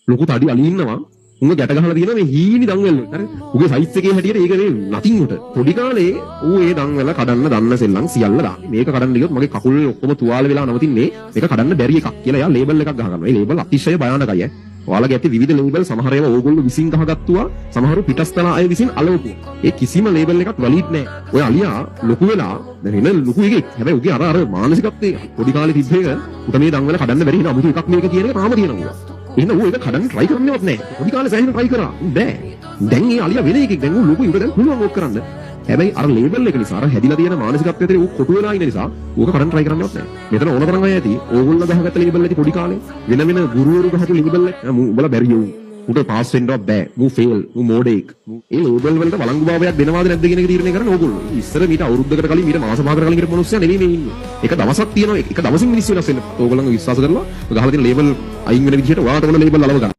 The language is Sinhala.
ලොකු තඩි අලි ඉන්නවා. උංග ගැට ගහලා තියෙනවා මේ හීනි දන්වැල්. හරි. උගේ සයිස් එකේ හැටියට ඒක මේ නතින් උට. පොඩි කාලේ ඌ ඒ දන්වැල කඩන්න දන්න සෙල්ලම් සියල්ල දාන්නේ. මේක කඩන්න ගියොත් මගේ කකුල් ඔක්කොම තුවාල වෙලා නවතින්නේ. මේක කඩන්න බැරි එකක් කියලා එයා ලේබල් එකක් ගහ ගන්නවා. මේ ලේබල් අතිශය භයානකයි ඈ. ඔයාලගේ ඇති විවිධ ලේබල් සමහර ඒවා ඕගොල්ලෝ විසින් ගහගත්තුවා. සමහරු පිටස්තන අය විසින් අලවපුවා. ඒ කිසිම ලේබල් එකක් වැලිඩ් නෑ. ඔය අලියා ලොකු වෙලා දැන් එන ලොකු එකෙක්. හැබැයි උගේ අර මානසිකත්වයේ පොඩි කාලේ තිබ්බේක උට මේ දන්වැල කඩන්න බැරි හිනා අමුතු එකක් මේක කියන එක තාම තියෙනවා. එහෙනම් ඌ ඒක කඩන්න try කරන්නේවත් නැහැ. පොඩි කාලේ සෑහෙන try කරා. බෑ. දැන් ඒ අලියා වෙන එකෙක්. දැන් ඌ ලොකු උට දැන් පුළුවන් ඕක කරන්න. හැබැයි අර ලේබල් එක නිසා අර හැදිලා තියෙන මානසිකත්වයේ ඌ කොටු වෙලා ඉන්න නිසා ඌක කඩන්න try කරන්නේවත් නැහැ. මෙතන ඕන තරම් අය ඇති. ඕගොල්ලෝ ගහගත්ත ලේබල් ඇති පොඩි කාලේ. වෙන වෙන ගුරුවරු ගහපු ලේබල් එක උඹලා බැරි යෝ. උට පාස් වෙන්නවත් බෑ. ඌ ෆේල්. ඌ මෝඩෙක්. ඒ ලේබල් වලට වළංගු භාවයක් දෙනවාද නැද්ද කියන එක තීරණය කරන්න ඕගොල්ලෝ. ඉස්සර මීට අවුරුද්දකට කලින් මීට මාස භාගකට කලින් හිටපු මිනිස්සු නෙවෙයි මේ ඉන්නේ. එක දවසක් තියෙනවා. එක දවසින් මිනිස්සු වෙනස් වෙන්න. ඕගොල්ලෝ විශ්වාස කරලා ගහලා තියෙන ලේබල් අයින් වෙන විදිහට ඔයාලට ඕන ලේබල් අලව ගන්න.